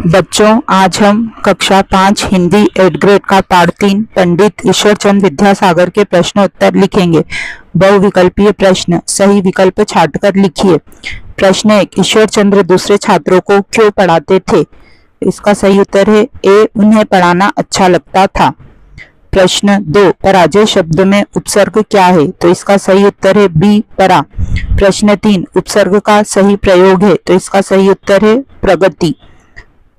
बच्चों, आज हम कक्षा 5 हिंदी 8 ग्रेड का पाठ 3 पंडित ईश्वरचंद विद्यासागर के प्रश्न उत्तर लिखेंगे। बहुविकल्पीय प्रश्न, सही विकल्प छांटकर लिखिए। प्रश्न 1, ईश्वरचंद्र दूसरे छात्रों को क्यों पढ़ाते थे? इसका सही उत्तर है ए, उन्हें पढ़ाना अच्छा लगता था। प्रश्न 2, पराजय शब्द में उपसर्ग क्या है? तो इसका सही उत्तर है बी, परा। प्रश्न 3, उपसर्ग का सही प्रयोग है? तो इसका सही उत्तर है प्रगति।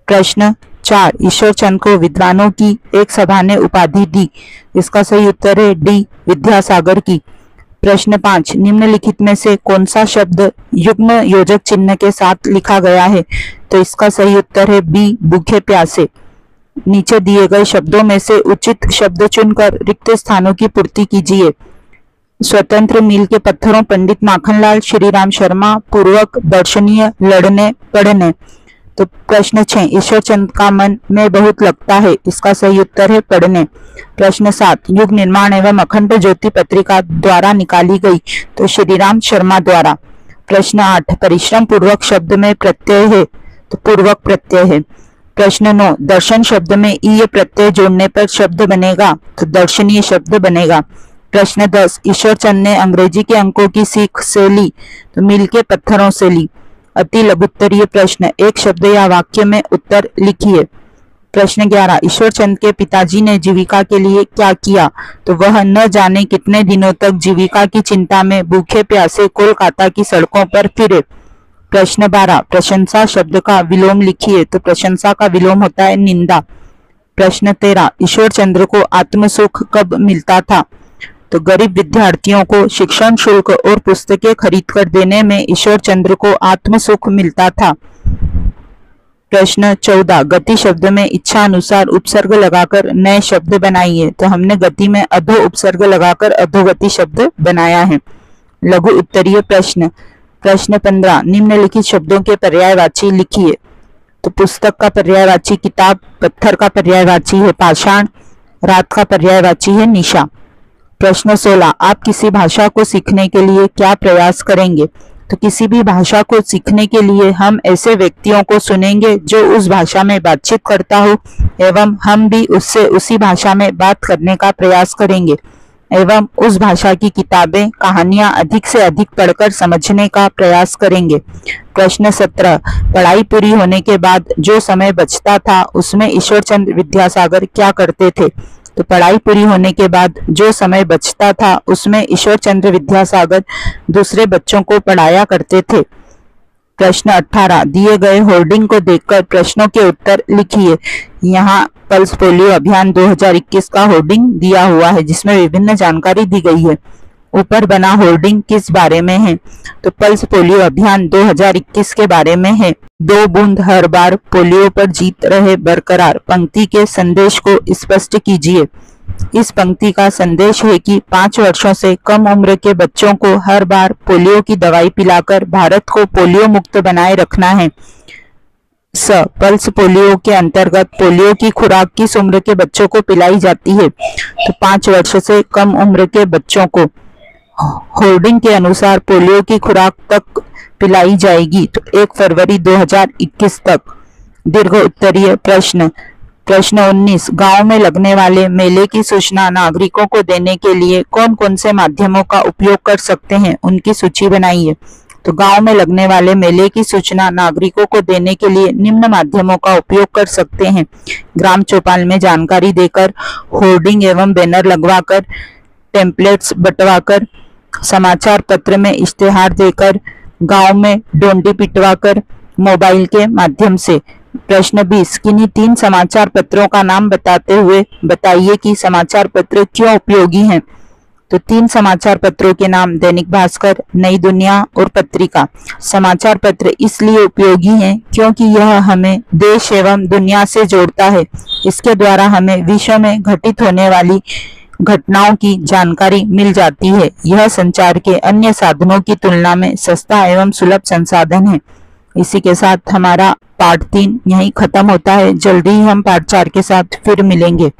प्रश्न 4, ईश्वरचंद को विद्वानों की एक सभा ने उपाधि दी। इसका सही उत्तर है डी, विद्यासागर की। प्रश्न 5, निम्नलिखित में से कौन सा शब्द युग्म योजक चिन्ह के साथ लिखा गया है? तो इसका सही उत्तर है बी, भूखे प्यासे। नीचे दिए गए शब्दों में से उचित शब्द चुनकर रिक्त स्थानों की पूर्ति कीजिए। स्वतंत्र मील के पत्थरों, पंडित माखनलाल, श्रीराम शर्मा, पूर्वक, दर्शनीय, लड़ने, पढ़ने। तो प्रश्न 6, ईश्वरचंद का मन में बहुत लगता है। इसका सही उत्तर है पढ़ने। प्रश्न 7, युग निर्माण एवं अखंड ज्योति पत्रिका द्वारा निकाली गई। तो श्रीराम शर्मा द्वारा। प्रश्न 8, परिश्रम पूर्वक शब्द में प्रत्यय है। तो पूर्वक प्रत्यय है। प्रश्न 9, दर्शन शब्द में ईय प्रत्यय जोड़ने पर शब्द बनेगा। तो दर्शनीय शब्द बनेगा। प्रश्न 10, ईश्वरचंद ने अंग्रेजी के अंकों की सीख से ली। तो मील के पत्थरों से ली। अति लघुत्तरीय प्रश्न, एक शब्द या वाक्य में उत्तर लिखिए। प्रश्न 11, ईश्वरचंद के पिताजी ने जीविका के लिए क्या किया? तो वह न जाने कितने दिनों तक जीविका की चिंता में भूखे प्यासे कोलकाता की सड़कों पर फिरे। प्रश्न 12, प्रशंसा शब्द का विलोम लिखिए। तो प्रशंसा का विलोम होता है निंदा। प्रश्न 13, ईश्वरचंद्र को आत्मसुख कब मिलता था? तो गरीब विद्यार्थियों को शिक्षण शुल्क और पुस्तकें खरीदकर देने में ईश्वरचंद्र को आत्मसुख मिलता था। प्रश्न 14, गति शब्द में इच्छा अनुसार उपसर्ग लगाकर नए शब्द बनाइए। तो हमने गति में अधो उपसर्ग लगाकर अधोगति शब्द बनाया है। लघु उत्तरीय प्रश्न। प्रश्न 15, निम्नलिखित शब्दों के पर्यायवाची लिखिए। तो पुस्तक का पर्यायवाची किताब, पत्थर का पर्यायवाची है पाषाण, रात का पर्यायवाची है निशा। प्रश्न 16, आप किसी भाषा को सीखने के लिए क्या प्रयास करेंगे? तो किसी भी भाषा को सीखने के लिए हम ऐसे व्यक्तियों को सुनेंगे जो उस भाषा में बातचीत करता हो एवं हम भी उससे उसी भाषा में बात करने का प्रयास करेंगे एवं उस भाषा की किताबें, कहानियां अधिक से अधिक पढ़कर समझने का प्रयास करेंगे। प्रश्न 17, पढ़ाई पूरी होने के बाद जो समय बचता था उसमें ईश्वरचंद विद्यासागर क्या करते थे? तो पढ़ाई पूरी होने के बाद जो समय बचता था उसमें ईश्वरचंद्र विद्यासागर दूसरे बच्चों को पढ़ाया करते थे। प्रश्न 18, दिए गए होर्डिंग को देखकर प्रश्नों के उत्तर लिखिए। यहाँ पल्स पोलियो अभियान 2021 का होर्डिंग दिया हुआ है जिसमें विभिन्न जानकारी दी गई है। ऊपर बना होर्डिंग किस बारे में है? तो पल्स पोलियो अभियान 2021 के बारे में है। 2 बूंद हर बार पोलियो पर जीत रहे बरकरार पंक्ति के संदेश को स्पष्ट कीजिए। इस पंक्ति का संदेश है कि 5 वर्षों से कम उम्र के बच्चों को हर बार पोलियो की दवाई पिलाकर भारत को पोलियो मुक्त बनाए रखना है। स, पल्स पोलियो के अंतर्गत पोलियो की खुराक किस उम्र के बच्चों को पिलाई जाती है? तो 5 वर्ष से कम उम्र के बच्चों को होर्डिंग के अनुसार पोलियो की खुराक तक पिलाई जाएगी। तो 1 फरवरी 2021 तक। दीर्घ उत्तरीय प्रश्न। प्रश्न 19, गांव में लगने वाले मेले की सूचना नागरिकों को देने के लिए कौन कौन से माध्यमों का उपयोग कर सकते हैं? उनकी सूची बनाइए। तो गांव में लगने वाले मेले की सूचना नागरिकों को देने के लिए निम्न माध्यमों का उपयोग कर सकते हैं। ग्राम चौपाल में जानकारी देकर, होर्डिंग एवं बैनर लगवाकर, टेम्पलेट्स बंटवाकर, समाचार पत्र में इश्तेहार देकर, गांव में डोंडी पिटवाकर, मोबाइल के माध्यम से। प्रश्न 20, किन्हीं 3 समाचार पत्रों का नाम बताते हुए बताइए कि समाचार पत्र क्यों उपयोगी हैं। तो 3 समाचार पत्रों के नाम दैनिक भास्कर, नई दुनिया और पत्रिका। समाचार पत्र इसलिए उपयोगी हैं क्योंकि यह हमें देश एवं दुनिया से जोड़ता है। इसके द्वारा हमें विश्व में घटित होने वाली घटनाओं की जानकारी मिल जाती है। यह संचार के अन्य साधनों की तुलना में सस्ता एवं सुलभ संसाधन है। इसी के साथ हमारा पाठ 3 यहीं खत्म होता है। जल्दी ही हम पाठ 4 के साथ फिर मिलेंगे।